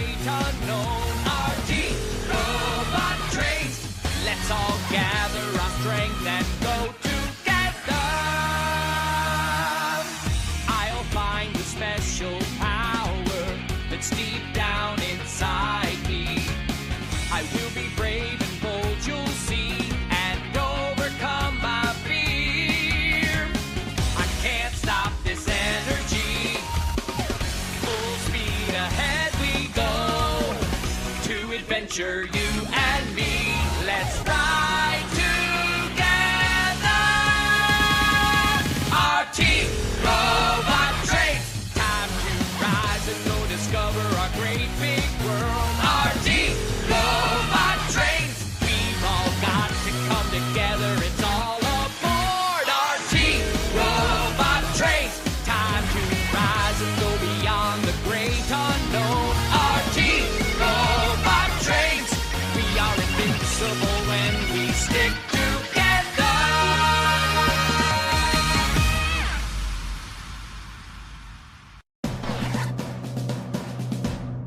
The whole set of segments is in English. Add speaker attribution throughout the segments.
Speaker 1: great unknown. Our deep robot trains. Let's all gather our strength and go together. I'll find a special power that's deep down inside me. I will be brave and bold, you'll see, and overcome my fear. I can't stop this energy. Full speed ahead we go. To adventure, you and me. Let's ride together. Our team robot trains. Time to rise and go discover our great big world. Our team robot trains. We've all got to come together. It's all aboard. Our team robot trains. Time to rise and go beyond the great unknown. Our team robot trains. We are invincible when we stick together.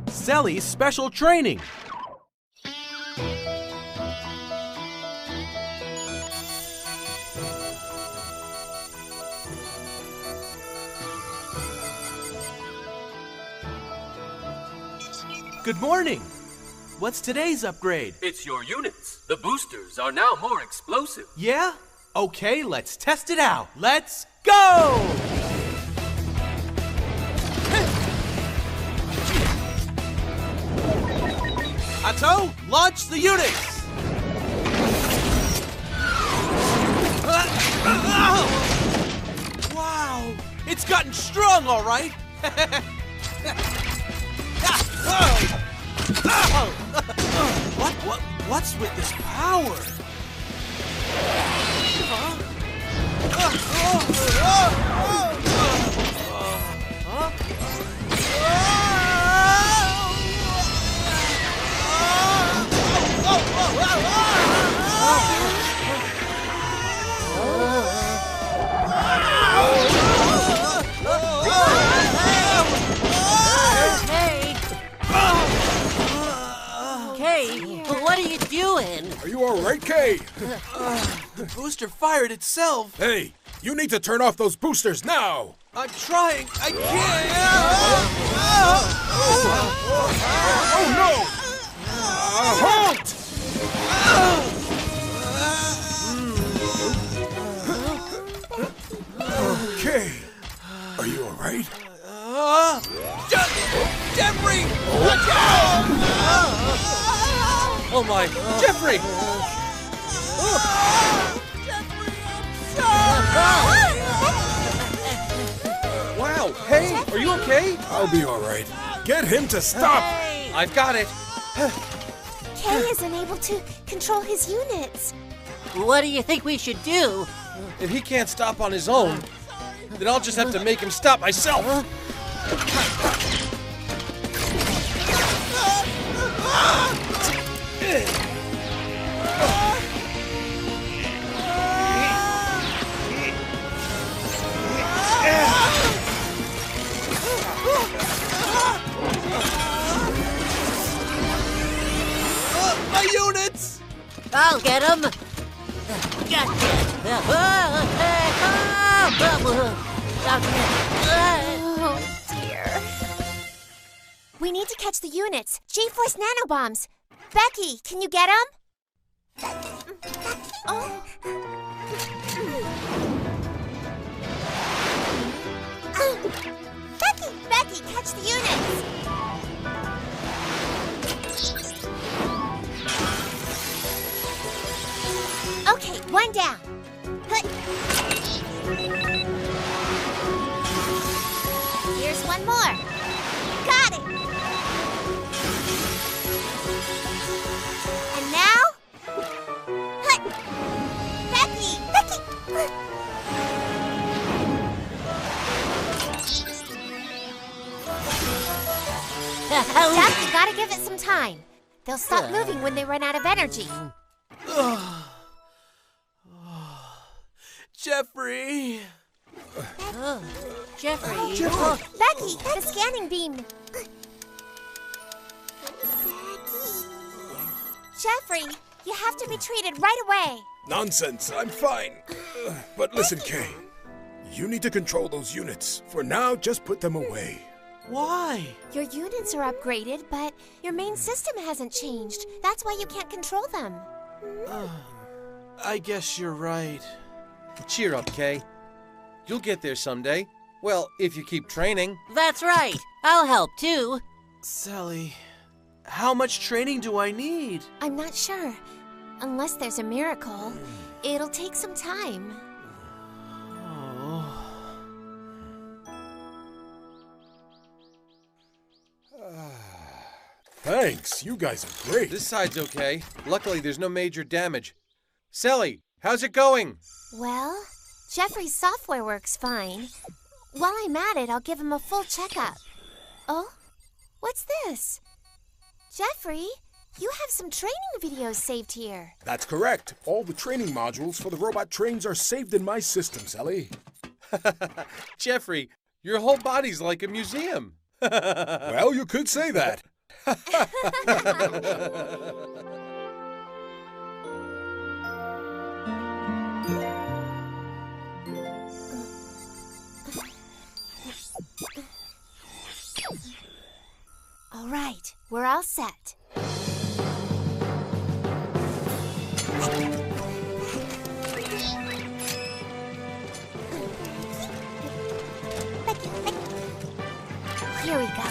Speaker 2: Sally's special training. Good morning. What's today's upgrade?
Speaker 3: It's your units. The boosters are now more explosive.
Speaker 2: Yeah? Okay, let's test it out. Let's go! Atto, launch the units! Wow, it's gotten strong, all right. What's with this power?
Speaker 4: What are you doing?
Speaker 5: Are you all right, Kay?
Speaker 2: The booster fired itself.
Speaker 5: Hey, you need to turn off those boosters now!
Speaker 2: I'm trying. I can't.
Speaker 5: Oh no! Halt! Okay. Are you all right?
Speaker 2: Jeffrey!
Speaker 3: Oh my, Jeffrey! Wow, hey, are you okay?
Speaker 5: I'll be all right. Get him to stop!
Speaker 3: I've got it.
Speaker 6: Kay isn't able to control his units.
Speaker 4: What do you think we should do?
Speaker 3: If he can't stop on his own, then I'll just have to make him stop myself.
Speaker 2: My units!
Speaker 4: I'll get him.
Speaker 6: Oh, dear. We need to catch the units. G-Force nanobombs. Becky, can you get them? Oh. Becky, catch the units. Okay, one down. Here's one more. Got it. And now? Becky! Duck, you gotta give it some time. They'll stop moving when they run out of energy.
Speaker 2: Jeffrey!
Speaker 4: Jeffrey.
Speaker 6: Becky, the scanning beam. Jeffrey, you have to be treated right away.
Speaker 5: Nonsense, I'm fine. But listen, Kay. You need to control those units. For now, just put them away.
Speaker 2: Why?
Speaker 6: Your units are upgraded, but your main system hasn't changed. That's why you can't control them.
Speaker 2: I guess you're right.
Speaker 3: Cheer up, Kay. You'll get there someday. Well, if you keep training.
Speaker 4: That's right. I'll help too.
Speaker 2: Sally, how much training do I need?
Speaker 6: I'm not sure. Unless there's a miracle, it'll take some time.
Speaker 5: Thanks, you guys are great.
Speaker 3: This side's okay. Luckily, there's no major damage. Sally, how's it going?
Speaker 6: Well, Jeffrey's software works fine. While I'm at it, I'll give him a full checkup. Oh? What's this? Jeffrey, you have some training videos saved here.
Speaker 5: That's correct. All the training modules for the robot trains are saved in my system, Sally.
Speaker 3: Jeffrey, your whole body's like a museum.
Speaker 5: Well, you could say that.
Speaker 6: All right, we're all set. Here we go.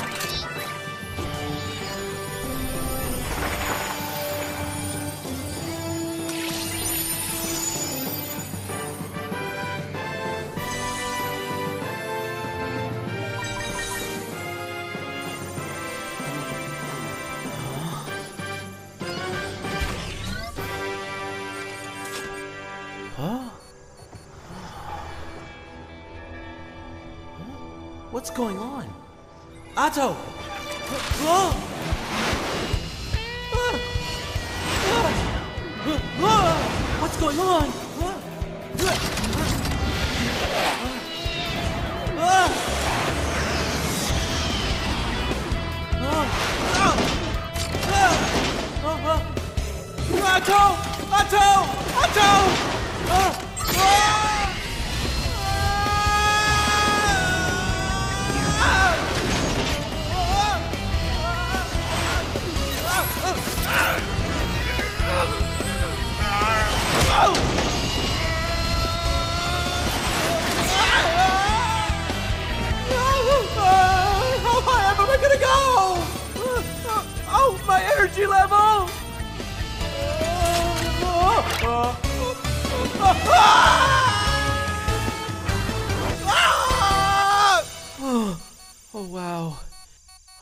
Speaker 2: What's going on? Otto! What's going on? Otto! Otto! Otto! How high am I gonna go? Oh, my energy level! Oh, wow.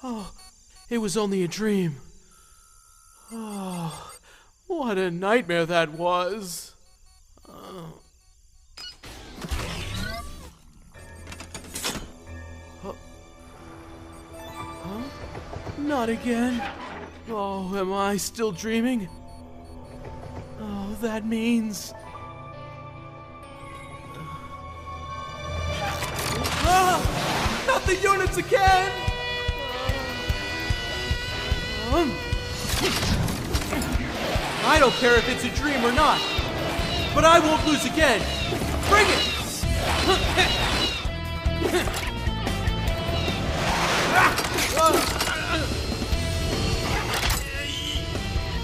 Speaker 2: Oh, it was only a dream. Oh, what a nightmare that was. Not again. Oh, am I still dreaming? Oh, that means... not the units again! I don't care if it's a dream or not, but I won't lose again. Bring it!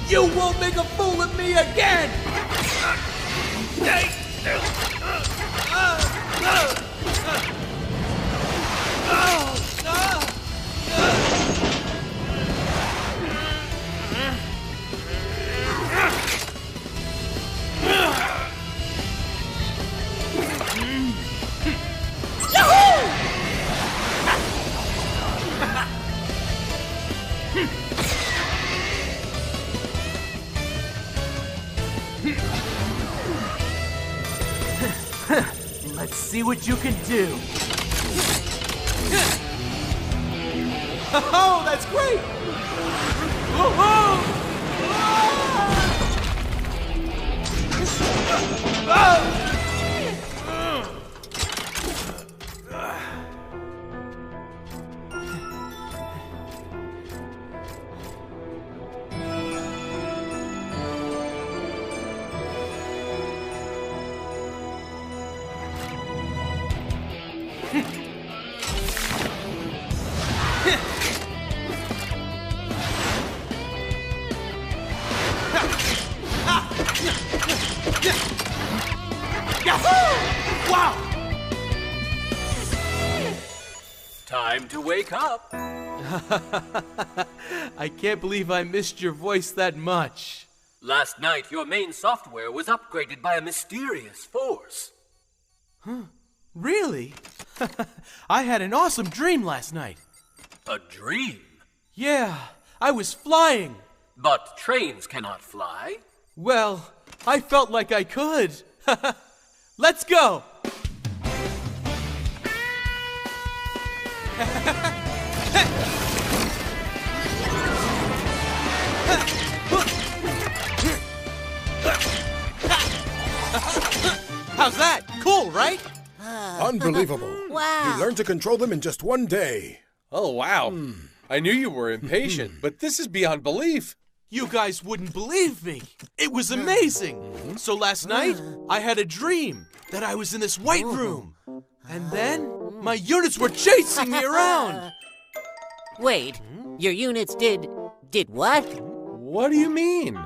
Speaker 2: You won't make a fool of me again! Let's see what you can do. Oh, that's great! Yahoo! Wow!
Speaker 7: Time to wake up.
Speaker 2: I can't believe I missed your voice that much.
Speaker 7: Last night, your main software was upgraded by a mysterious force.
Speaker 2: Really? I had an awesome dream last night.
Speaker 7: A dream?
Speaker 2: Yeah, I was flying.
Speaker 7: But trains cannot fly.
Speaker 2: Well, I felt like I could. Let's go! How's that? Cool, right?
Speaker 5: Unbelievable.
Speaker 4: Wow.
Speaker 5: You learned to control them in just one day.
Speaker 3: Oh, wow. I knew you were impatient, but this is beyond belief.
Speaker 2: You guys wouldn't believe me. It was amazing. So last night, I had a dream that I was in this white room. And then, my units were chasing me around.
Speaker 4: Wait, your units did what?
Speaker 3: What do you mean?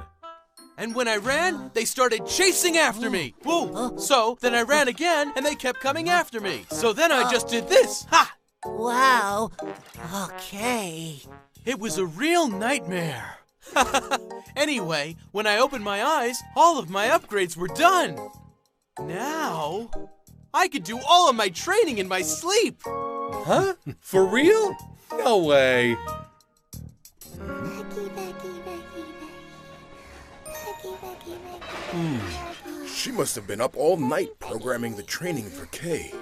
Speaker 2: And when I ran, they started chasing after me. Whoa. So then I ran again, and they kept coming after me. So then I just did this. Ha!
Speaker 4: Wow. Okay.
Speaker 2: It was a real nightmare. Anyway, when I opened my eyes, all of my upgrades were done. Now, I could do all of my training in my sleep.
Speaker 3: Huh? For real? No way.
Speaker 5: She must have been up all night programming the training for Kay.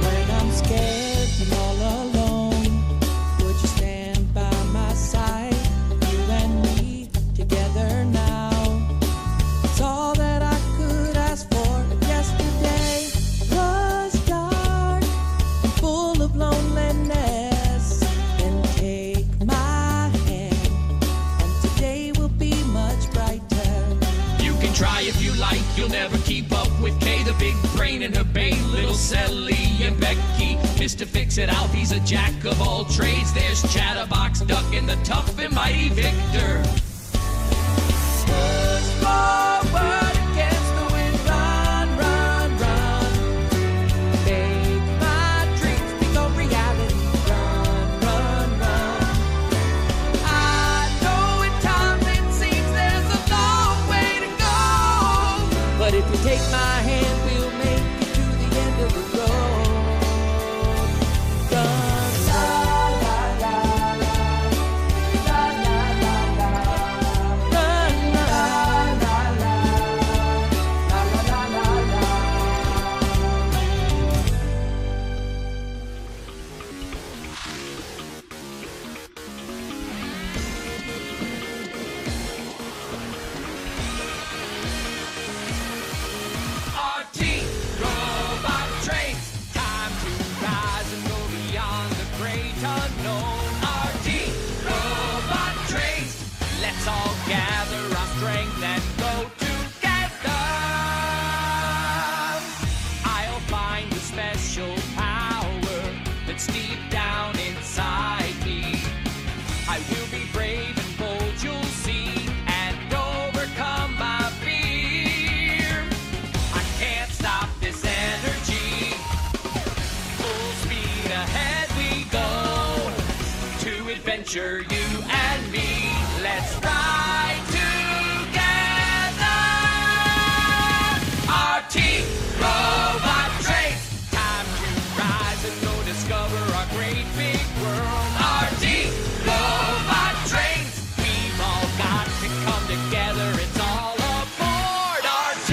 Speaker 8: When I'm scared and all alone, would you stand by my side? You and me together now. It's all that I could ask for. Yesterday was dark and full of loneliness. Then take my hand, and today will be much brighter.
Speaker 1: You can try if you like, you'll never keep up with Kay, the big brain and her bane, little Sally and Becky. Mr. Fix-It-Out, he's a jack of all trades. There's Chatterbox Duck and the tough and mighty Victor.
Speaker 8: Push forward against the wind, run, run, run. Make my dreams become reality, run, run, run. I know at times it seems there's a long way to go, but if you take my hand, we'll make it to the end of the road. Run, la, la, la, la. La, la, la, la. Run, la, la, la. La, la, la, la, la.
Speaker 1: RT, robot trains, time to rise and go beyond the great unknown. RT, robot trains, let's all gather our strength and go together. I'll find the special power that's deep down inside me. I will be brave and bold, you'll see, and overcome my fear. I can't stop this energy. Full speed ahead we go. To adventure, you and me. Let's ride together. RT, robot trains. Time to rise and go discover our great big world. RT, robot trains. We've all got to come together. It's all aboard. RT,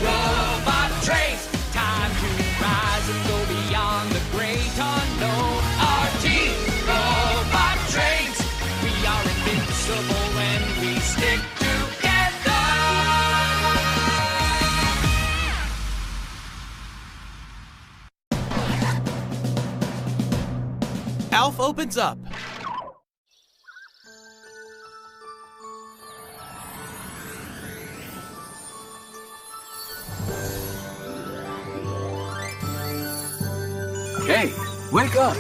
Speaker 1: robot trains. Time to rise and go beyond the great unknown. RT, robot trains. We
Speaker 2: opens up.
Speaker 7: Kay, wake up!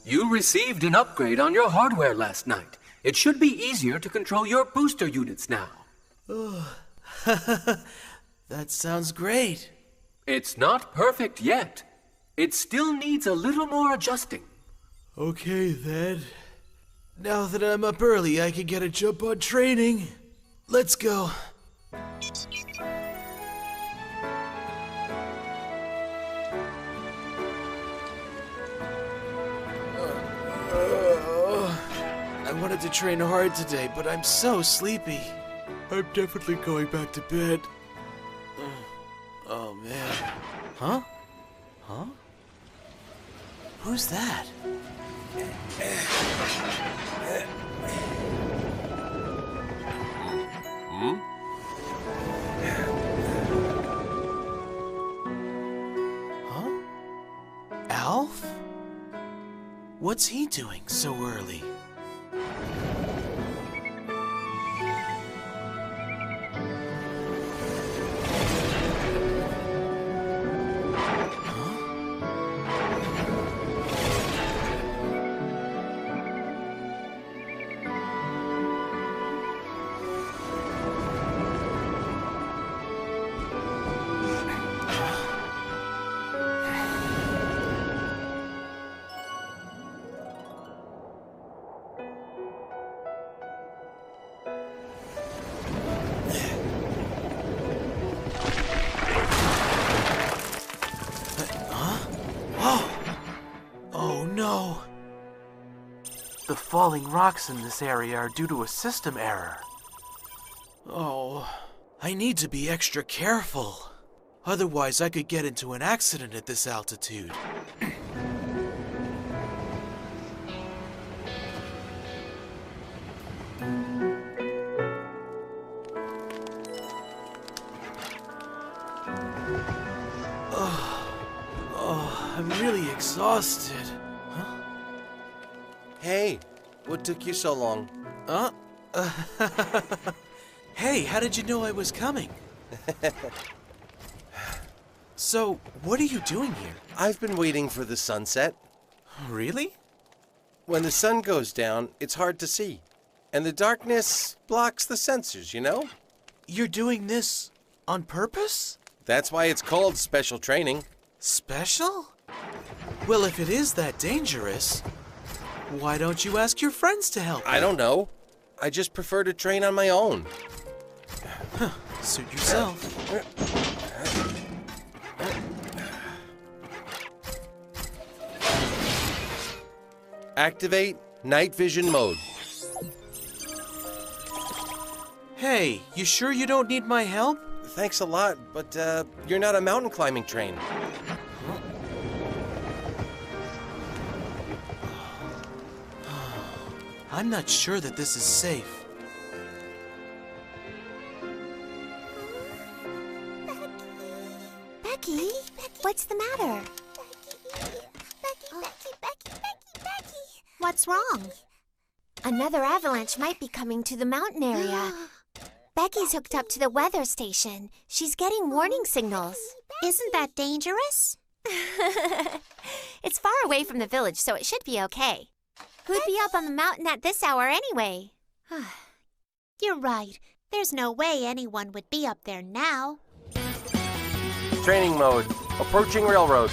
Speaker 7: You received an upgrade on your hardware last night. It should be easier to control your booster units now.
Speaker 2: That sounds great.
Speaker 7: It's not perfect yet. It still needs a little more adjusting.
Speaker 2: Okay, then. Now that I'm up early, I can get a jump on training. Let's go. I wanted to train hard today, but I'm so sleepy. I'm definitely going back to bed. Oh, man. Huh? Huh? Who's that? Huh? Alf? What's he doing so early? Oh no! The falling rocks in this area are due to a system error. Oh, I need to be extra careful. Otherwise, I could get into an accident at this altitude. I'm really exhausted. Huh?
Speaker 3: Hey, what took you so long?
Speaker 2: Hey, how did you know I was coming? So, what are you doing here?
Speaker 3: I've been waiting for the sunset.
Speaker 2: Really?
Speaker 3: When the sun goes down, it's hard to see. And the darkness blocks the sensors, you know?
Speaker 2: You're doing this on purpose?
Speaker 3: That's why it's called special training.
Speaker 2: Special? Well, if it is that dangerous, why don't you ask your friends to help?
Speaker 3: I don't know. I just prefer to train on my own.
Speaker 2: Suit yourself.
Speaker 3: Activate night vision mode.
Speaker 2: Hey, you sure you don't need my help?
Speaker 3: Thanks a lot, but you're not a mountain climbing train.
Speaker 2: I'm not sure that this is safe.
Speaker 6: Becky, what's the matter? What's wrong? Another avalanche might be coming to the mountain area. Becky's hooked up to the weather station. She's getting warning signals.
Speaker 9: Isn't that dangerous?
Speaker 6: It's far away from the village, so it should be okay. Who'd be up on the mountain at this hour anyway?
Speaker 9: You're right. There's no way anyone would be up there now.
Speaker 3: Training mode. Approaching railroad.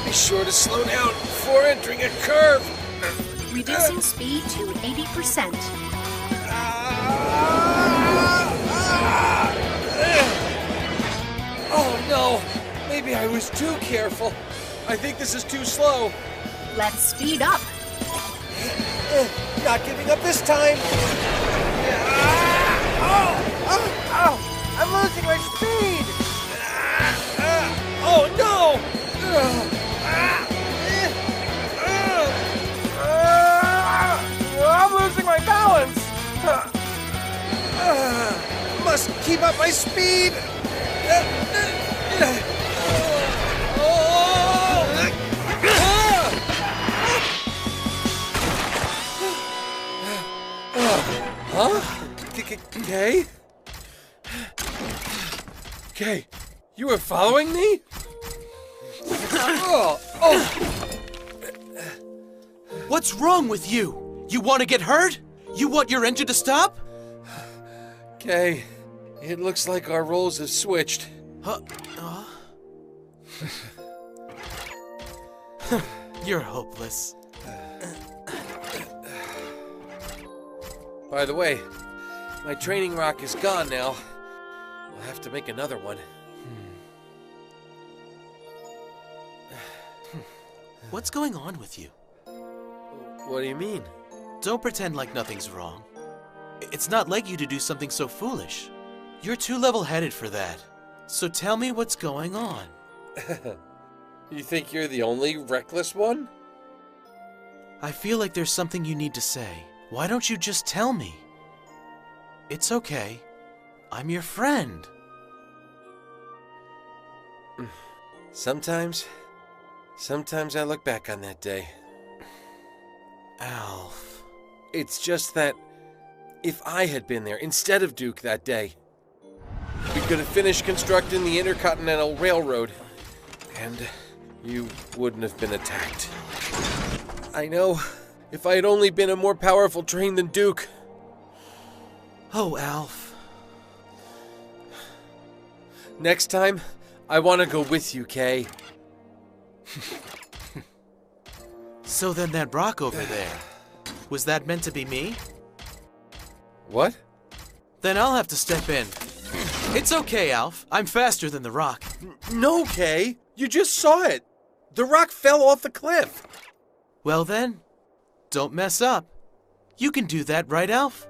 Speaker 5: Be sure to slow down before entering a curve.
Speaker 9: Reducing speed to 80%.
Speaker 3: Oh no! Maybe I was too careful. I think this is too slow.
Speaker 9: Let's speed up.
Speaker 3: Not giving up this time. I'm losing my speed. Oh no! I'm losing my balance. keep up my speed! Huh? Kay? Kay, you were following me?
Speaker 2: What's wrong with you? You want to get hurt? You want your engine to stop?
Speaker 3: Kay, it looks like our roles have switched.
Speaker 2: You're hopeless.
Speaker 3: By the way, my training rock is gone now. We'll have to make another one.
Speaker 2: What's going on with you?
Speaker 3: What do you mean?
Speaker 2: Don't pretend like nothing's wrong. It's not like you to do something so foolish. You're too level-headed for that. So tell me what's going on.
Speaker 3: You think you're the only reckless one?
Speaker 2: I feel like there's something you need to say. Why don't you just tell me? It's okay. I'm your friend.
Speaker 3: Sometimes I look back on that day.
Speaker 2: Alf.
Speaker 3: It's just that if I had been there instead of Duke that day, we could have finished constructing the Intercontinental Railroad, and you wouldn't have been attacked. I know, if I had only been a more powerful train than Duke.
Speaker 2: Oh, Alf.
Speaker 3: Next time, I want to go with you, Kay.
Speaker 2: So then that rock over there, was that meant to be me?
Speaker 3: What?
Speaker 2: Then I'll have to step in. It's okay, Alf. I'm faster than the rock.
Speaker 3: No, Kay. You just saw it. The rock fell off the cliff.
Speaker 2: Well then, don't mess up. You can do that, right, Alf?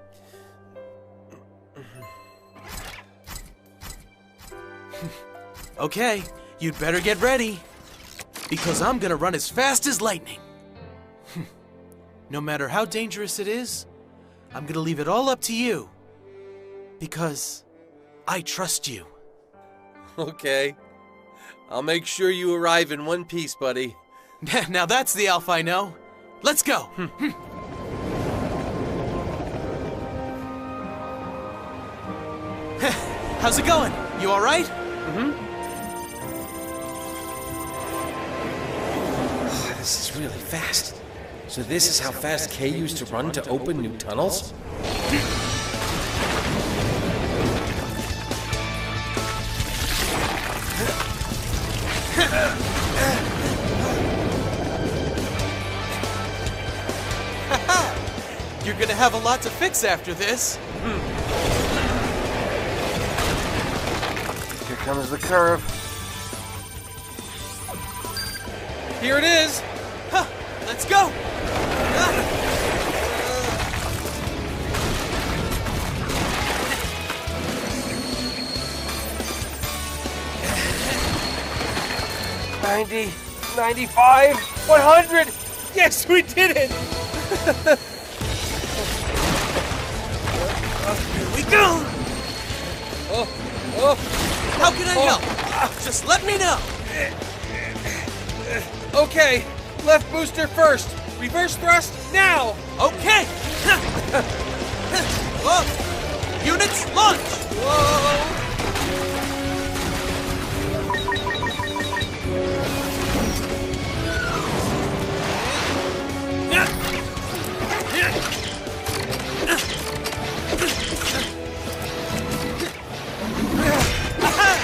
Speaker 2: Okay, you'd better get ready. Because I'm gonna run as fast as lightning. No matter how dangerous it is, I'm gonna leave it all up to you. Because I trust you.
Speaker 3: Okay. I'll make sure you arrive in one piece, buddy.
Speaker 2: Now that's the Alf I know. Let's go. How's it going? You all right?
Speaker 3: This is really fast. So this is how fast Kay used to run to open new tunnels?
Speaker 2: You're gonna have a lot to fix after this.
Speaker 3: Here comes the curve. Here it is!
Speaker 2: Huh, let's go!
Speaker 3: $90, $95, $100! Yes, we did it!
Speaker 2: Here we go! How can I help? Just let me know!
Speaker 3: Okay, left booster first. Reverse thrust now!
Speaker 2: Okay! Whoa! Units launch! Whoa!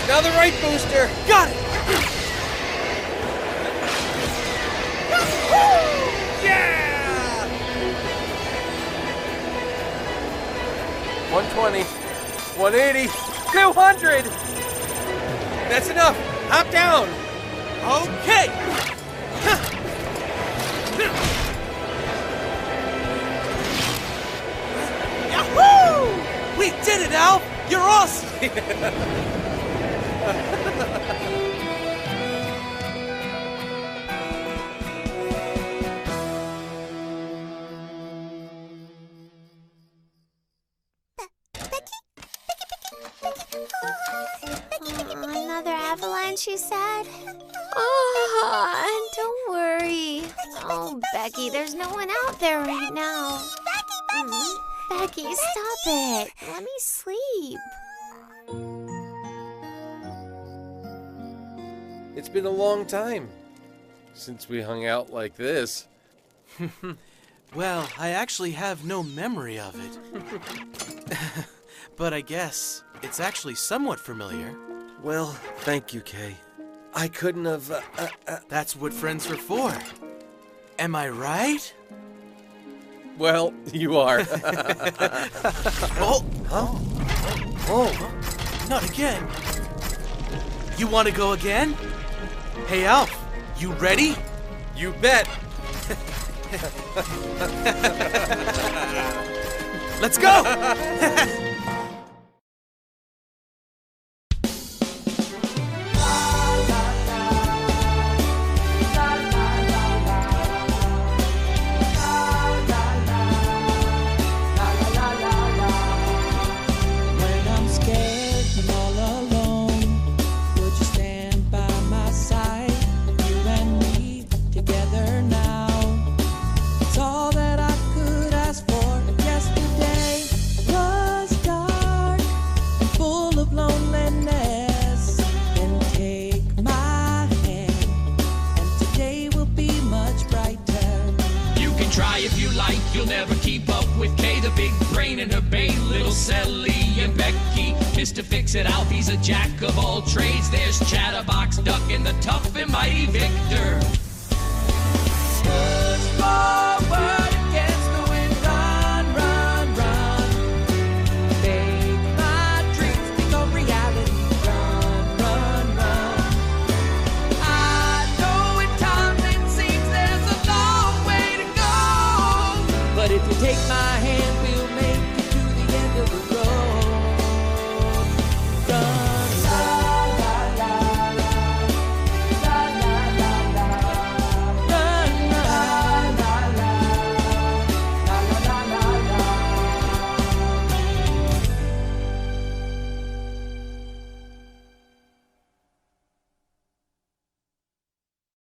Speaker 3: Now the right booster!
Speaker 2: Got it!
Speaker 3: Yeah! 120, 180, 200! That's enough! Hop down!
Speaker 2: Okay! Yahoo! We did it, Al! You're awesome!
Speaker 9: Becky?
Speaker 6: aren't you sad? Oh, don't worry. Oh, Becky, there's no one out there right now. Becky, stop it. Let me sleep.
Speaker 3: It's been a long time since we hung out like this.
Speaker 2: Well, I actually have no memory of it. But I guess it's actually somewhat familiar.
Speaker 3: Well, thank you, Kay. I couldn't have...
Speaker 2: That's what friends are for. Am I right?
Speaker 3: Well, you are.
Speaker 2: Oh!
Speaker 3: Huh?
Speaker 2: Oh! Not again! You want to go again? Hey, Alf, you ready?
Speaker 3: You bet!
Speaker 2: Let's go!
Speaker 8: When I'm scared and all alone, would you stand by my side? You and me together now. It's all that I could ask for. Yesterday was dark and full of loneliness. Then take my hand, and today will be much brighter.
Speaker 1: You can try if you like, you'll never keep up with Kay, the big brain in her babe, little Sally and Becky. Mr. Fix-It Alfie's a jack of all trades. There's Chatterbox Duck and the tough and mighty Victor.
Speaker 8: Push forward against the wind, run, run, run. Make my dreams become reality, run, run, run. I know at times it seems there's a long way to go, but if you take my hand,